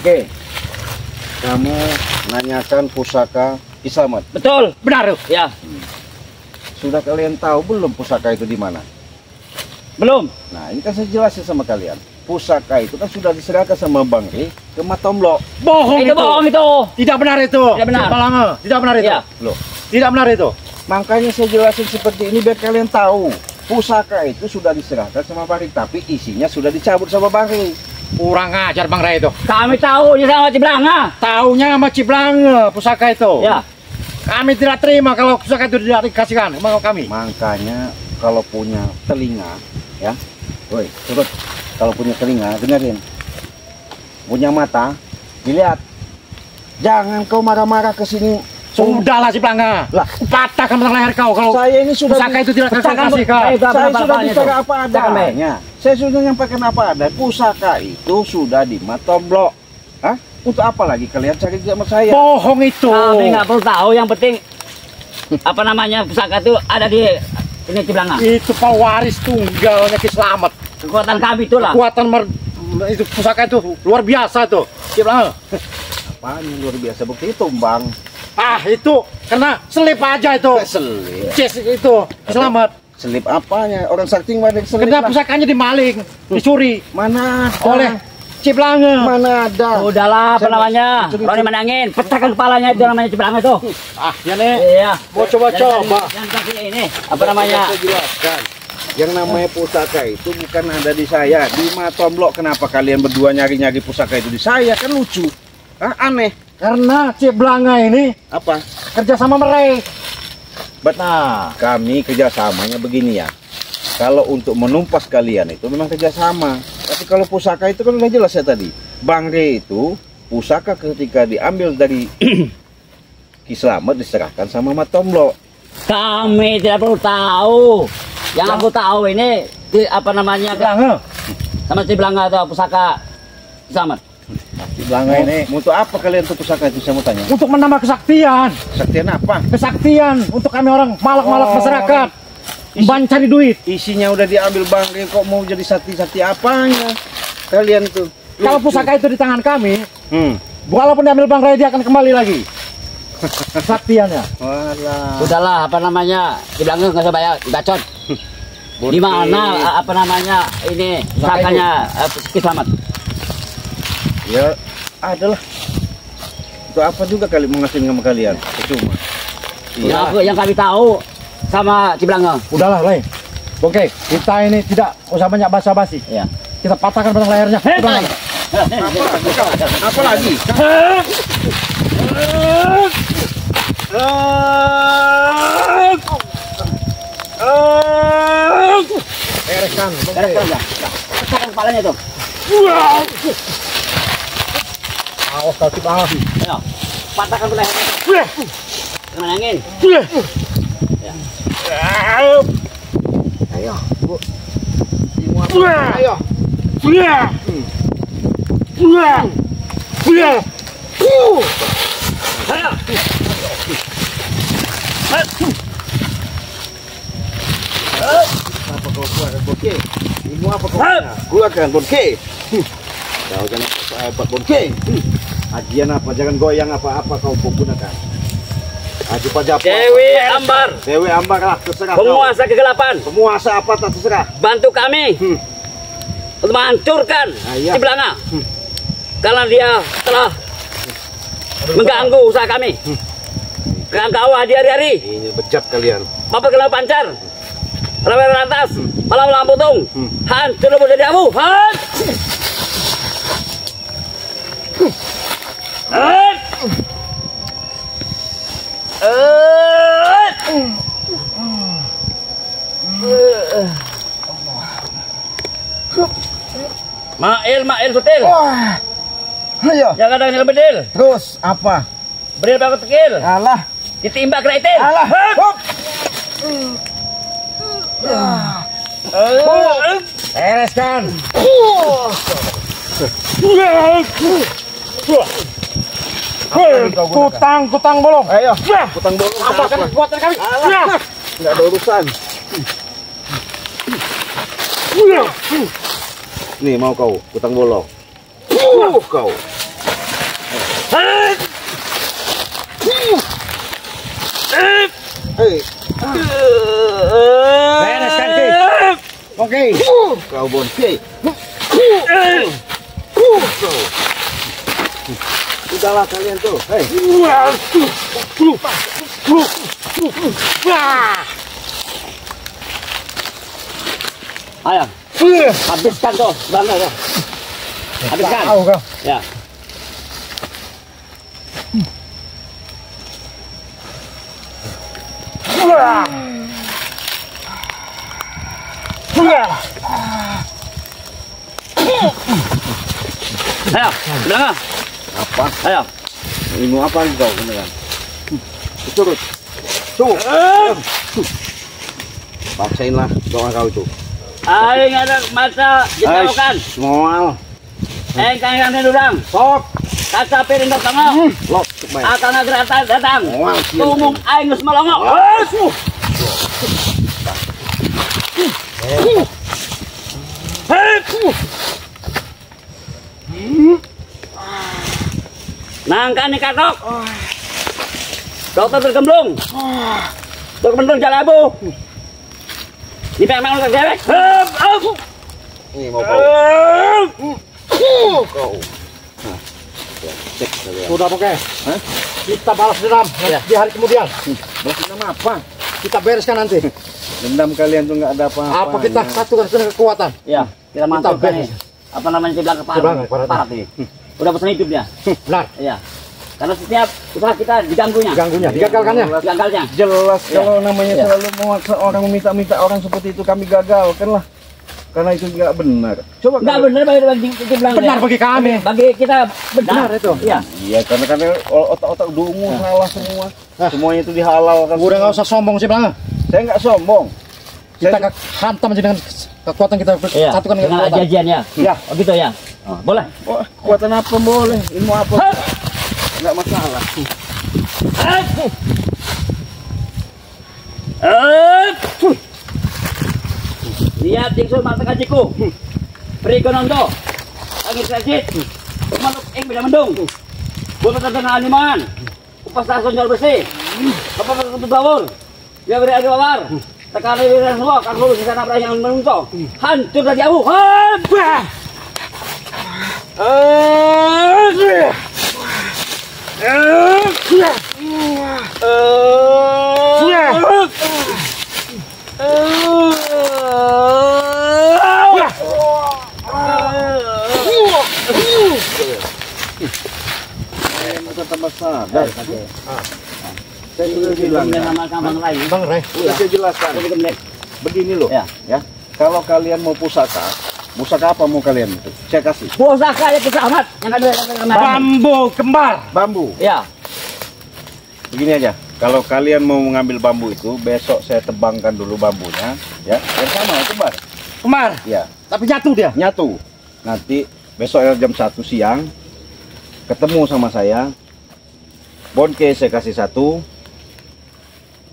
Bongke, kamu nanyakan pusaka Ki Slamet. Betul, benar. Ya. Sudah kalian tahu belum pusaka itu di mana? Belum. Nah, ini kan saya jelasin sama kalian. Pusaka itu kan sudah diserahkan sama Bang Ri ke Matomlo. Bohong itu. Bohong itu. Tidak benar itu. Tidak benar. Tidak benar itu. Ya. Loh, Tidak benar itu. makanya saya jelasin seperti ini biar kalian tahu. Pusaka itu sudah diserahkan sama Bang Ri, tapi isinya sudah dicabut sama Bang Ri. Kurang ajar Bang Rai itu. Kami tahu ini sama Ciblanga. Taunya sama Ciblanga pusaka itu. Ya. Kami tidak terima kalau pusaka itu tidak dikasihkan sama kami. Makanya kalau punya telinga, ya, woi, turut. Kalau punya telinga, dengerin. Punya mata, dilihat. Jangan kau marah-marah ke sini. Sudahlah Ciblanga. Lah, Patahkan batang leher kau kalau saya ini sudah pusaka itu tidak Pecahkan, dikasihkan. saya sudah bicara apa Pecahkan, Bay. adanya. Saya sudah nyampaikan apa ada. Pusaka itu sudah di Matomlo. Hah? Untuk apa lagi kalian cari sama saya? Bohong itu. Kami nggak perlu tahu, yang penting apa namanya pusaka itu ada di ini Ciblanga. Itu pewaris tunggalnya Ki Slamet. Kekuatan kami itulah. Kekuatan itu pusaka itu luar biasa tuh. Ciblanga. Apaan yang luar biasa? Bukti itu, Bang. Ah itu kena selip aja itu. Selip. Cis itu Ki Slamet. Selip apanya? Orang sakti mana yang selip? Kena lah. pusakanya dimaling, dicuri Mana ada? oleh Ciblanga. Mana ada? Udahlah, apa Saya- namanya? Curi- Roni menangin, pecahkan kepalanya itu namanya Ciblanga itu. Ah ya nih. Iya. Mau coba-coba. Yang kasih ini apa namanya? Saya jelaskan. Yang namanya pusaka itu bukan ada di saya, di Matomlo. Kenapa kalian berdua nyari-nyari pusaka itu di saya? Kan lucu. Hah? Aneh. Karena Ciblanga ini Apa? kerja sama mereka. Nah, kami kerjasamanya begini ya. Kalau untuk menumpas kalian itu memang kerjasama. Tapi kalau pusaka itu kan udah jelas ya tadi. Bang Re itu pusaka ketika diambil dari Ki Slamet diserahkan sama Matomlo. Kami tidak perlu tahu. Yang aku tahu ini apa namanya Ciblanga. sama Ciblanga atau pusaka sama. Belanga ini. Untuk apa kalian tuh pusaka itu saya mau tanya? Untuk menambah kesaktian. Kesaktian apa? Kesaktian untuk kami orang malak-malak Oh. masyarakat. Ban cari duit. Isinya udah diambil Bang Re, kok mau jadi sakti-sakti apanya? Kalian tuh. Kalau pusaka itu di tangan kami, Hmm. walaupun diambil Bang Rai dia akan kembali lagi. Kesaktiannya. Walah. Udahlah, apa namanya? Ciblanga nggak usah bayar, gacot. Di mana apa namanya ini pusakanya Ki Slamet? Ya, adalah. Itu apa juga kali mau ngasih sama kalian? Percuma. Yang kami tahu sama Ciblanga. Udahlah, Rai. Oke, kita ini tidak usah banyak basa-basi. Ya. Kita patahkan batang lehernya. Udahlah. Apa lagi? Bereskan. Beres ya. Pecahkan kepalanya itu. Awas kau Ciblanga. Ayo. Patahkan lehernya. Menangin. Ayo, Bu. Ayo. Apa kau keluarkan Bongke? Ilmu apa kau punya? Keluarkan Bongke. Kau jangan hebat Bongke. Ajian apa? Jangan goyang apa-apa kau gunakan. Aji pajak. Dewi Ambar, Dewi Ambar lah, terserah penguasa kegelapan, kau. Penguasa apa tak terserah. bantu kami untuk menghancurkan iya. Ciblanga. Karena dia telah mengganggu usaha kami. Dengan kawah di hari-hari, Ini bejat kalian. bapak kelau pancar, rawa lantas, malam lamputung, hancur lebur jadi abu. Mail sutil. Wah. Ayo. Jangan ada yang bedil. Terus apa? Bedil bakal tekil. Alah. Ditimbak kena itil. Alah. Hop. Bereskan. Kutang bolong. Ayo. Putang bolong. Apa kan kekuatan kami? Alah. Enggak ada urusan. Nih mau kau putang bolong. Kau. Beres kan, Ki? Oke. Kau bonke. Udahlah kalian tuh. Hei. Ayo, habiskan tuh, bangga tuh. Habiskan. Tahu kau. Ya. Ayo, belakang. Apa? Ayo. Ini apa kau beneran? Turut. Tuh. Paksain lah doa kau itu. Ayo nggak ada mata ditaruhkan. Moal. Kang durang. Sok. Kaca piring tengah. Lok. Akan geratan datang. Moal. Tumung aing geus melongo. Nangka nih katok. Dokter bergemblung. Dokter bergemblung jalabu. Di memang lu dewek. Ini mau kau. Kau. Nah, cek kalian. Sudah pakai. Hah? Kita balas dendam di hari kemudian. Balas dendam apa? Kita bereskan nanti. Dendam kalian tuh nggak ada apa-apa. Apa kita satukan dengan kekuatan? Ya, kita mantapkan nih. beres. Apa namanya Ciblang Ciblang, keparat. Parat nih. Udah pesan hidup dia. Benar. Iya. Karena setiap usaha kita diganggunya. Ganggunya, digagalkannya. Gagalnya. Jelas Ya. kalau namanya Ya. selalu memaksa orang meminta orang seperti itu kami gagalkan lah. Karena itu nggak benar. Coba Enggak kalau- benar bagi Ciblang. Benar bagi kami. Bagi kita benar. Benar itu. Iya. Iya, karena otak-otak dungu salah semua. Semuanya itu dihalalkan. Udah nggak usah sombong sih Bang. Saya nggak sombong. Kita hantam aja dengan kekuatan kita Iya. satukan dengan Dengan kekuatan. ajajian ya. Ya. Oh gitu ya. Oh, boleh. Oh, kekuatan apa boleh? Ilmu apa? Nggak masalah. Lihat tingsul mata kajiku. Prigonondo. Angin sajit. Manuk ing beda mendung. Buat tentang aliman. Upas tasun jual bersih. Apa untuk bawur. Dia beri agi bawar. Tekan dari semua. Kang lulus di sana yang menungso. Hancur dari jauh. Habah. Kita tambah sadar. Saya sudah bilang. Sama lain. Bang Ray. Sudah saya jelaskan. Begini loh. Ya. Ya. Kalau kalian mau pusaka apa mau kalian itu? Saya kasih. Pusaka ya kita amat. Yang ada kemarin. Bambu kembar. Bambu. Ya. Begini aja. Kalau kalian mau mengambil bambu itu, besok saya tebangkan dulu bambunya, ya. Yang sama, kembar. Kembar. Ya, Tapi jatuh dia. nyatu. Nanti besok jam 1 siang ketemu sama saya. Bonke saya kasih 1.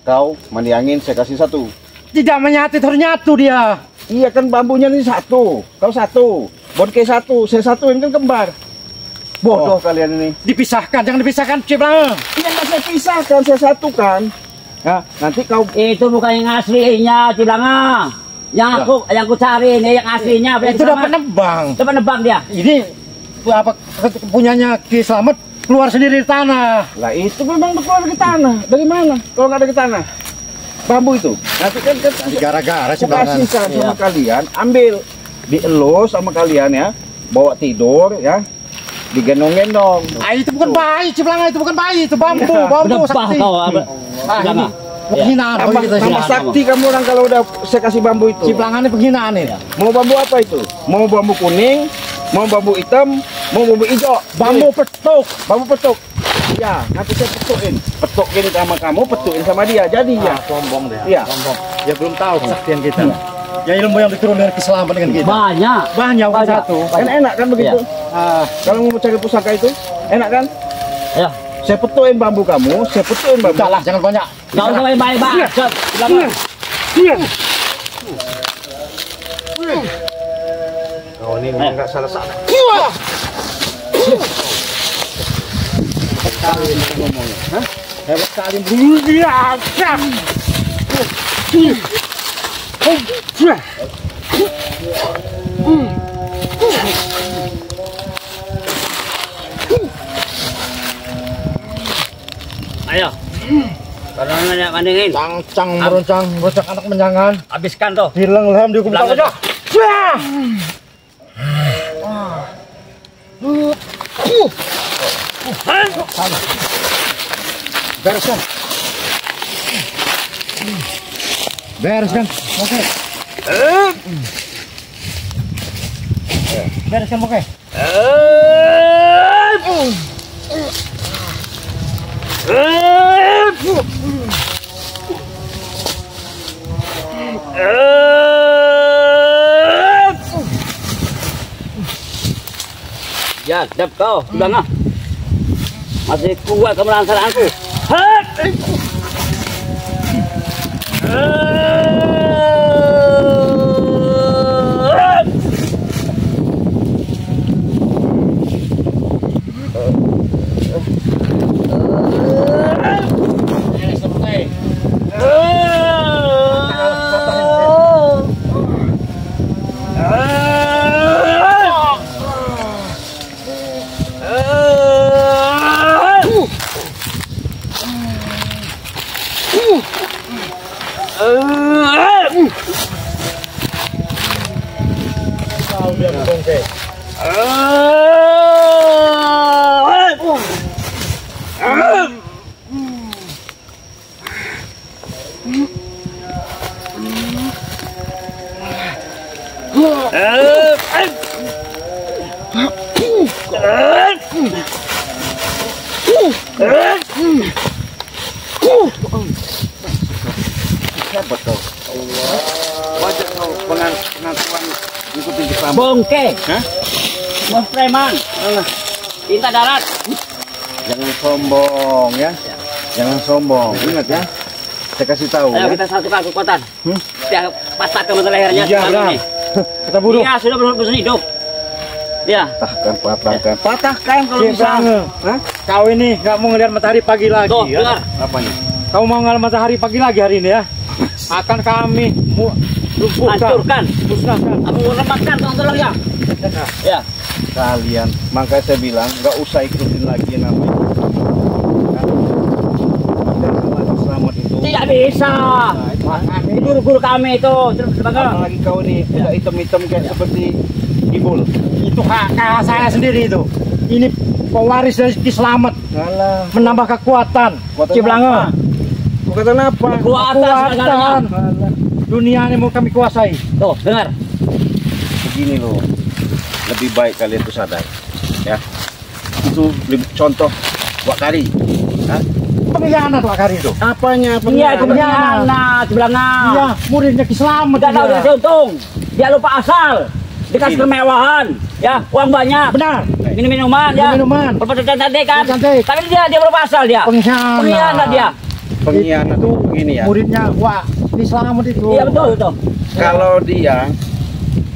Kau mandi angin saya kasih 1. Tidak menyatu ternyatu dia. Iya kan bambunya ini 1. Kau 1. Bonke 1, saya 1, ini kan kembar. Bodoh kalian ini. Dipisahkan, jangan dipisahkan Ciblang. Iya nggak saya pisahkan, saya satukan. Ya, nanti kau Itu bukan yang aslinya, Ciblanga. Yang aku cari ini yang aslinya. Itu dapat nebang. Dapat nebang dia. Ini apa punyanya Ki Slamet keluar sendiri di tanah. lah itu memang keluar dari tanah. Dari mana? Kalau nggak dari tanah, bambu itu. Nanti kan Gara-gara aku Ciblang. kasihkan sama Iya. kalian, ambil, dielus sama kalian ya, bawa tidur ya, digendong-gendong. Ah, itu bukan bayi Ciblang, itu bukan bayi, itu bambu, Iya. bambu Udah sakti. kau Ini penghinaan Tambah, bagi kita sih. tambah sakti kamu orang kalau udah saya kasih bambu itu. Ciblangan ini penghinaan nih. Mau bambu apa itu? Mau bambu kuning, mau bambu hitam, mau bambu hijau. Bambu petuk. Bambu petuk. Ya, nanti saya petukin sama kamu, petukin sama dia. Jadi ya. Sombong dia. Iya. Sombong. Dia belum tahu kesaktian kita. Ya ilmu yang diturun dari keselamatan dengan kita. Banyak. Banyak bukan Banyak. satu. Kan enak kan begitu? Ah, Kalau mau cari pusaka itu, enak kan? Ya. Saya petuin bambu kamu, saya petuin bambu. udah lah, jangan banyak. Kau usah main-main, Bang. Ciblanga. Kau ini memang nggak salah-salah. sekali ngomongnya. Hah? hebat sekali bulu dia. Ayo. Kalau nanya mandingin. Cang meruncang anak menjangan. Habiskan tuh. Hilang lem di kumpul aja. Bereskan. Bereskan. Oke. Bereskan oke. Ya, dap kau, sudah nggak? Masih kuat kemelangsaanku. Hat! Hebat kau. Wajah kau pengakuan ikutin Islam. Bongke, Hah? bos preman, cinta darat. Jangan sombong ya. Jangan sombong. Ingat ya. Saya kasih tahu Ayo ya. kita satukan kekuatan. Kita patahkan mata lehernya. Iya, malam benar. ini. Kita bunuh. Dia sudah berusaha hidup. Ya. Patahkan. Patahkan kalau bisa. Hah? Kau ini nggak mau ngeliat matahari pagi lagi Tuh, ya? dengar. Apanya? Kau mau ngeliat matahari pagi lagi hari ini ya? Akan kami lumpuhkan, Hancurkan. musnahkan. Aku merematkan tolong ya. Ya. Kalian, makanya saya bilang nggak usah ikutin lagi yang namanya. Dan selamat itu. Tidak bisa. Guru-guru kami itu terus bangga. Apalagi kau ini udah hitam-hitam kayak seperti ibul. Itu kakak saya sendiri itu. Ini pewaris dari Ki Slamet, Alah. menambah kekuatan. Ciblange. Kekuatan apa? Kekuatan. Dunia ini mau kami kuasai. Tuh, dengar. Begini loh. Lebih baik kalian tuh sadar. Ya. Itu lebih contoh Wakari. Hah? Pengkhianat Pak Kari itu. Apanya? Iya, itu pengkhianat, Ciblange. Iya, muridnya Ki Slamet. Tidak tahu dia. dia untung. Dia lupa asal. Dikasih Begini. kemewahan, ya, uang banyak. Benar. Minum-minuman, ya. Minum-minuman. Berpakaian cantik kan. Cantik. Tapi dia lupa asal dia. Pengkhianat. Pengkhianat dia. Pengkhianat itu begini ya. Muridnya wah Ki Slamet itu. Iya betul. Kalau dia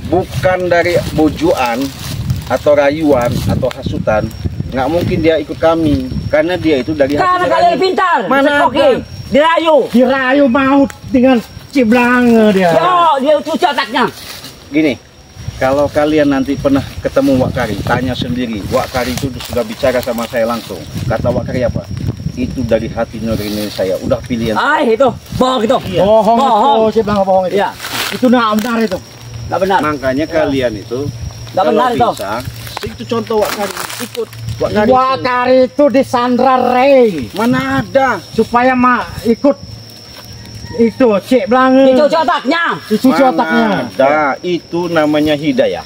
bukan dari bujuan atau rayuan atau hasutan, nggak mungkin dia ikut kami karena dia itu dari hati Karena nurani. kalian pintar, Mana sekoki, ada? dirayu. Dirayu maut dengan Ciblange dia. Yo, dia cuci otaknya. Gini, kalau kalian nanti pernah ketemu Wak Kari, tanya sendiri. Wak Kari itu sudah bicara sama saya langsung. Kata Wak Kari apa? Itu dari hati nurani saya. Udah pilihan. Itu, bohong itu. Bohong Bohong. itu, Ciblange bohong itu. Iya, Itu nggak benar itu. nggak benar. Makanya kalian itu Nggak benar itu. bisa, itu contoh Wak Kari. Ikut Wak Kari. Wak itu. Kari itu disandra Rey Mana ada? supaya ikut itu Ciblange. Dicuci otaknya. Dicuci Mana otaknya. ada? Itu namanya hidayah.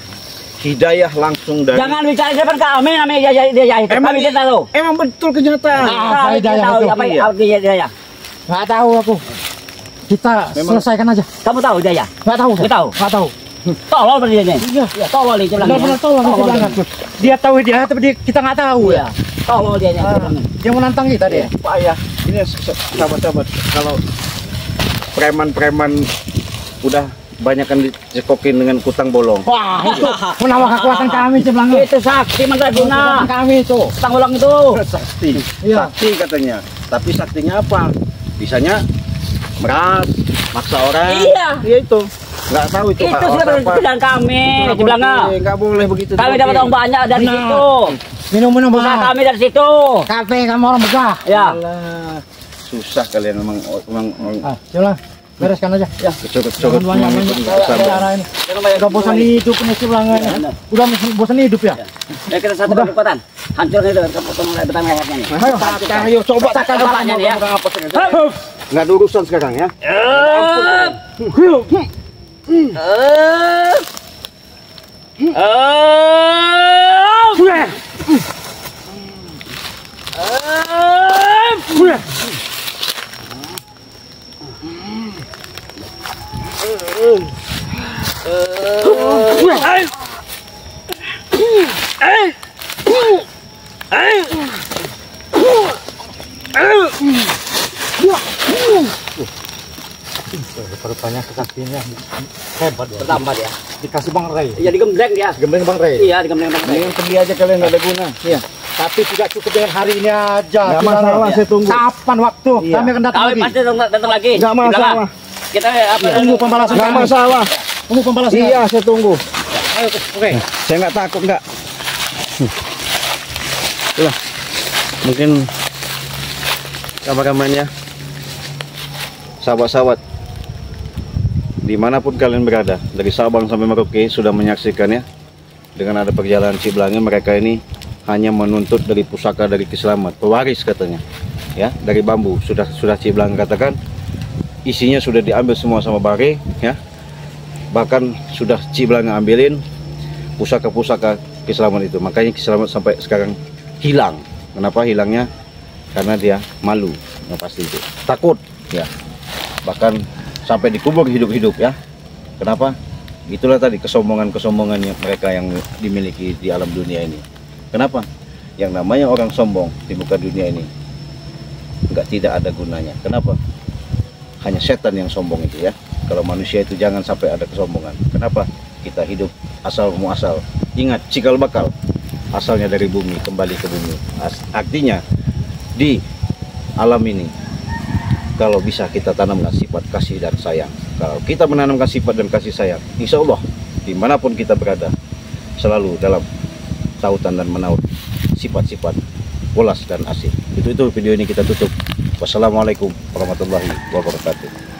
Hidayah langsung dari. Jangan bicara di depan kami namanya dia itu. Kami kita tahu. Emang betul kenyataan. Ah, Kami hidayah tahu itu. apa Iya. arti hidayah. Nggak tahu aku. Kita Memang- selesaikan aja. Kamu tahu hidayah? Nggak tahu. Nggak tahu. Nggak tahu. Tolol berarti dia. Iya. Ya, tolol nih Ciblange. Benar-benar tolong Ciblange. Dia tahu dia tapi kita nggak tahu Iya. ya. Tolol dia nya. Dia menantang kita dia. Pak ya, ini sahabat-sahabat, kalau preman-preman udah banyak kan dicekokin dengan kutang bolong. Wah, itu menambah kekuatan kami Ciblanga. Itu sakti mandraguna. Kekuatan kami itu. Tang ulang itu. Sakti, Iya. sakti katanya. Tapi saktinya apa? Bisanya meras, maksa orang. Iya. Iya itu. Nggak tahu itu. Itu sudah pekerjaan kami, Ciblanga. Nggak boleh begitu. Kami dapat uang banyak dari Nah. situ. Minum-minum Usaha Bang. kami dari situ. Kafe kamu orang begah. Ya. Alah, susah kalian memang Ah, Ciblanga, bereskan aja. Ya. kecokot-cokot. Jangan banyak-banyak. Udah bosan hidup nih Ciblanga. Udah bosan hidup ya? Ya kita satu kekuatan. Hancurkan itu kekuatan mulai pertama lehernya nih. Ayo, Ayo coba Takkan kepalanya nih ya. nggak ada urusan sekarang ya. Rupanya kesaktiannya hebat ya. Bertambah dia. Dikasih Bang Ray. Iya digembleng dia. Gembleng Bang Ray. Iya digembleng Bang Ray. Mendingan pergi aja kalian, nggak ada guna. Iya. Tapi tidak cukup dengan hari ini aja. Nggak Ciblanga. masalah, saya tunggu. Kapan waktu? Iya. Kami akan datang Kami lagi. pasti datang lagi. Nggak masalah. Kita apa? Tunggu pembalasan Nggak kami. masalah. Tunggu pembalasan. Iya, saya tunggu. Ayo, oke. Saya nggak takut nggak. Itulah. Mungkin kameramannya, sahabat-sahabat, dimanapun kalian berada, dari Sabang sampai Merauke sudah menyaksikannya. Dengan ada perjalanan Ciblanga, mereka ini hanya menuntut dari pusaka dari Kiselamat, pewaris katanya, ya, dari bambu. Sudah Ciblanga katakan, isinya sudah diambil semua sama Bare, ya. Bahkan sudah Ciblanga ambilin pusaka-pusaka Kiselamat itu. Makanya Kiselamat sampai sekarang hilang. Kenapa hilangnya? Karena dia malu, yang pasti itu. Takut, ya. Bahkan sampai dikubur hidup-hidup, ya. Kenapa? Itulah tadi kesombongan-kesombongannya mereka yang dimiliki di alam dunia ini. Kenapa? Yang namanya orang sombong di muka dunia ini tidak ada gunanya. Kenapa? Hanya setan yang sombong itu, ya. Kalau manusia itu jangan sampai ada kesombongan. Kenapa? Kita hidup asal muasal. Ingat, cikal bakal asalnya dari bumi, kembali ke bumi. Artinya di alam ini, kalau bisa kita tanamkan sifat kasih dan sayang. Kalau kita menanamkan sifat dan kasih sayang, insya Allah dimanapun kita berada, selalu dalam tautan dan menaut sifat-sifat welas dan asih. Itu video ini kita tutup. Wassalamualaikum warahmatullahi wabarakatuh.